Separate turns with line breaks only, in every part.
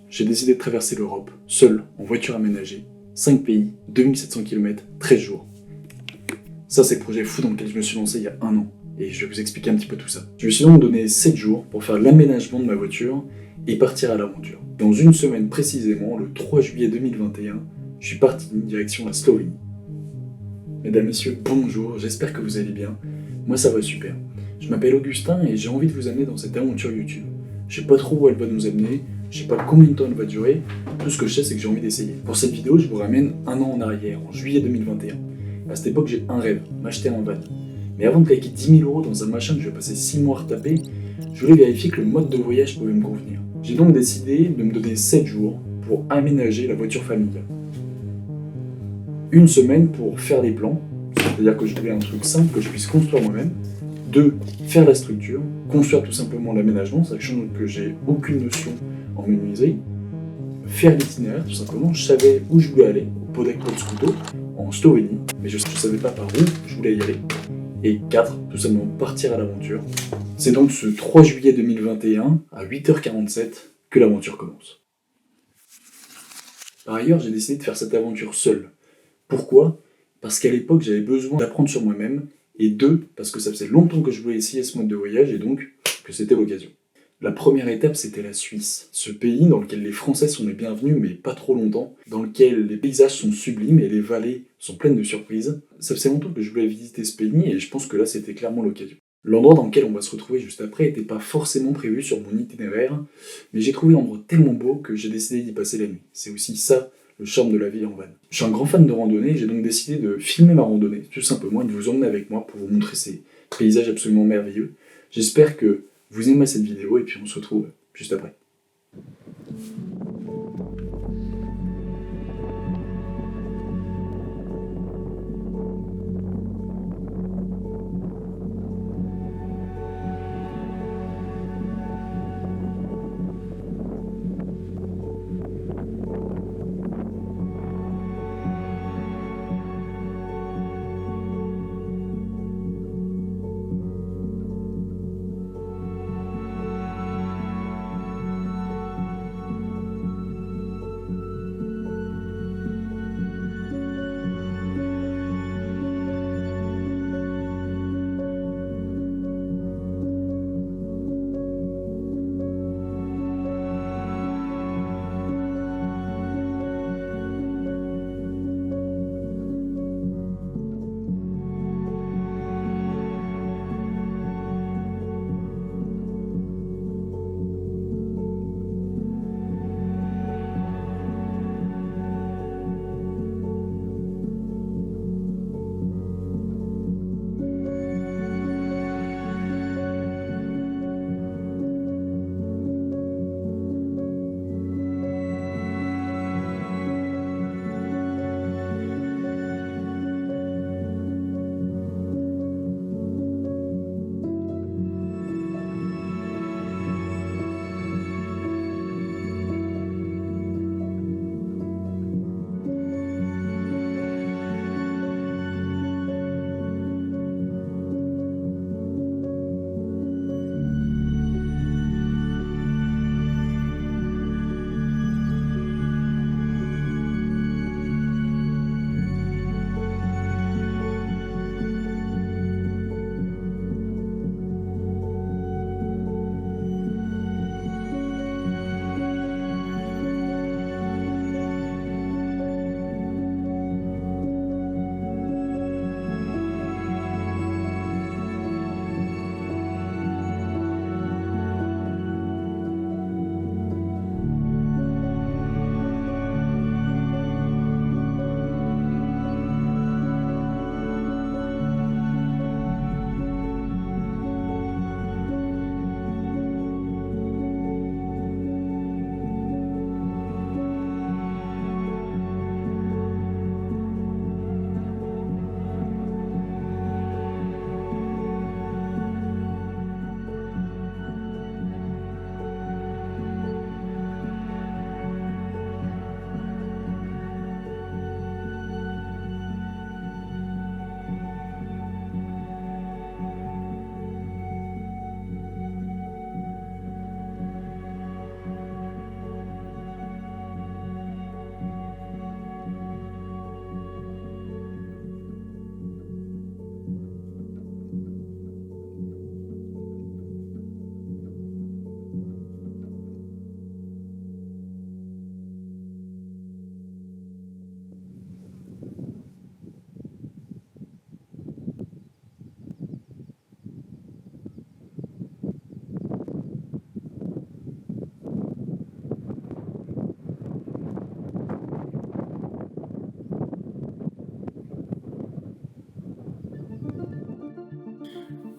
j'ai décidé de traverser l'Europe, seul, en voiture aménagée, 5 pays, 2700 km, 13 jours. Ça, c'est le projet fou dans lequel je me suis lancé il y a 1 an, et je vais vous expliquer un petit peu tout ça. Je me suis donc donné 7 jours pour faire l'aménagement de ma voiture et partir à l'aventure. Dans une semaine précisément, le 3 juillet 2021, je suis parti direction la Slovénie. Mesdames, messieurs, bonjour, j'espère que vous allez bien. Moi, ça va super. Je m'appelle Augustin et j'ai envie de vous amener dans cette aventure YouTube. Je sais pas trop où elle va nous amener, je sais pas combien de temps elle va durer, tout ce que je sais c'est que j'ai envie d'essayer. Pour cette vidéo, je vous ramène 1 an en arrière, en juillet 2021. À cette époque, j'ai un rêve, m'acheter un van. Mais avant de claquer 10 000 € dans un machin que je vais passer 6 mois à retaper, je voulais vérifier que le mode de voyage pouvait me convenir. J'ai donc décidé de me donner 7 jours pour aménager la voiture familiale. Une semaine pour faire les plans, c'est-à-dire que je voulais un truc simple que je puisse construire moi-même. 2. Faire la structure, construire tout simplement l'aménagement, sachant que j'ai aucune notion en menuiserie. Faire l'itinéraire, tout simplement, je savais où je voulais aller, au Podek Podskuto, en Slovénie, mais je ne savais pas par où je voulais y aller. Et 4. Tout simplement partir à l'aventure. C'est donc ce 3 juillet 2021, à 8h47, que l'aventure commence. Par ailleurs, j'ai décidé de faire cette aventure seul. Pourquoi ? Parce qu'à l'époque, j'avais besoin d'apprendre sur moi-même, et 2, parce que ça faisait longtemps que je voulais essayer ce mode de voyage, et donc que c'était l'occasion. La première étape, c'était la Suisse, ce pays dans lequel les Français sont les bienvenus, mais pas trop longtemps, dans lequel les paysages sont sublimes et les vallées sont pleines de surprises. Ça faisait longtemps que je voulais visiter ce pays, et je pense que là, c'était clairement l'occasion. L'endroit dans lequel on va se retrouver juste après n'était pas forcément prévu sur mon itinéraire, mais j'ai trouvé l'endroit tellement beau que j'ai décidé d'y passer la nuit. C'est aussi ça, le charme de la vie en van. Je suis un grand fan de randonnée et j'ai donc décidé de filmer ma randonnée, tout simplement, et de vous emmener avec moi pour vous montrer ces paysages absolument merveilleux. J'espère que vous aimez cette vidéo et puis on se retrouve juste après.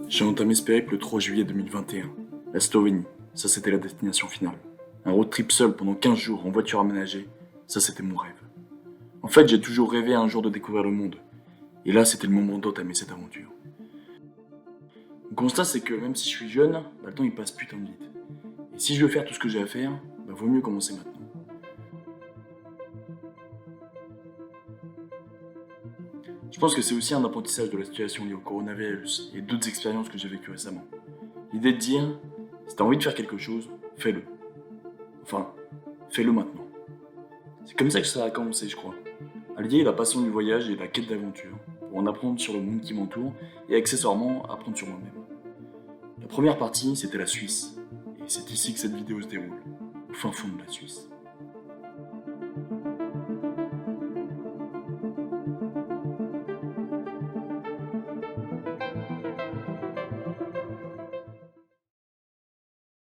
J'ai entamé ce périple le 3 juillet 2021. La Slovénie, ça c'était la destination finale. Un road trip seul pendant 15 jours en voiture aménagée, ça c'était mon rêve. En fait, j'ai toujours rêvé un jour de découvrir le monde. Et là, c'était le moment d'entamer cette aventure. Mon constat, c'est que même si je suis jeune, le temps il passe putain de vite. Et si je veux faire tout ce que j'ai à faire, vaut mieux commencer maintenant. Je pense que c'est aussi un apprentissage de la situation liée au coronavirus et d'autres expériences que j'ai vécues récemment. L'idée de dire, si t'as envie de faire quelque chose, fais-le. Enfin, fais-le maintenant. C'est comme ça que ça a commencé, je crois. Allier la passion du voyage et la quête d'aventure, pour en apprendre sur le monde qui m'entoure et accessoirement apprendre sur moi-même. La première partie, c'était la Suisse. Et c'est ici que cette vidéo se déroule, au fin fond de la Suisse.